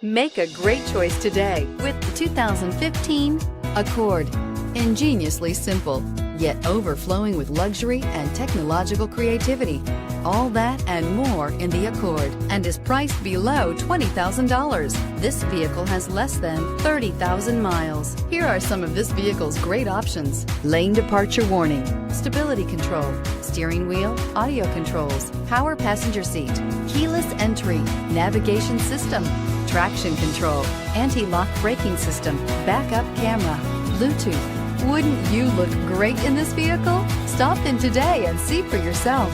Make a great choice today with the 2015 Accord. Ingeniously simple, yet overflowing with luxury and technological creativity. All that and more in the Accord, and is priced below $20,000. This vehicle has less than 30,000 miles. Here are some of this vehicle's great options: lane departure warning, stability control, steering wheel audio controls, power passenger seat, keyless entry, navigation system, traction control, anti-lock braking system, backup camera, Bluetooth. Wouldn't you look great in this vehicle? Stop in today and see for yourself.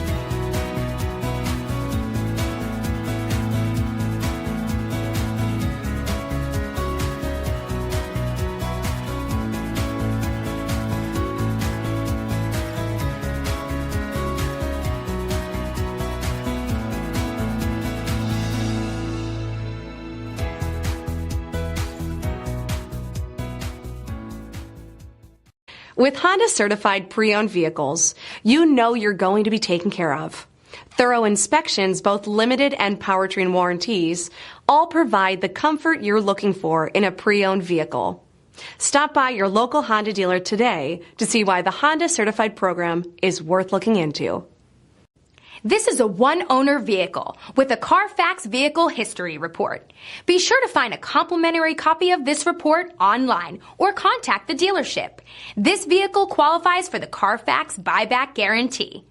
With Honda certified pre-owned vehicles, you know you're going to be taken care of. Thorough inspections, both limited and powertrain warranties, all provide the comfort you're looking for in a pre-owned vehicle. Stop by your local Honda dealer today to see why the Honda certified program is worth looking into. This is a one-owner vehicle with a Carfax Vehicle History Report. Be sure to find a complimentary copy of this report online or contact the dealership. This vehicle qualifies for the Carfax Buyback Guarantee.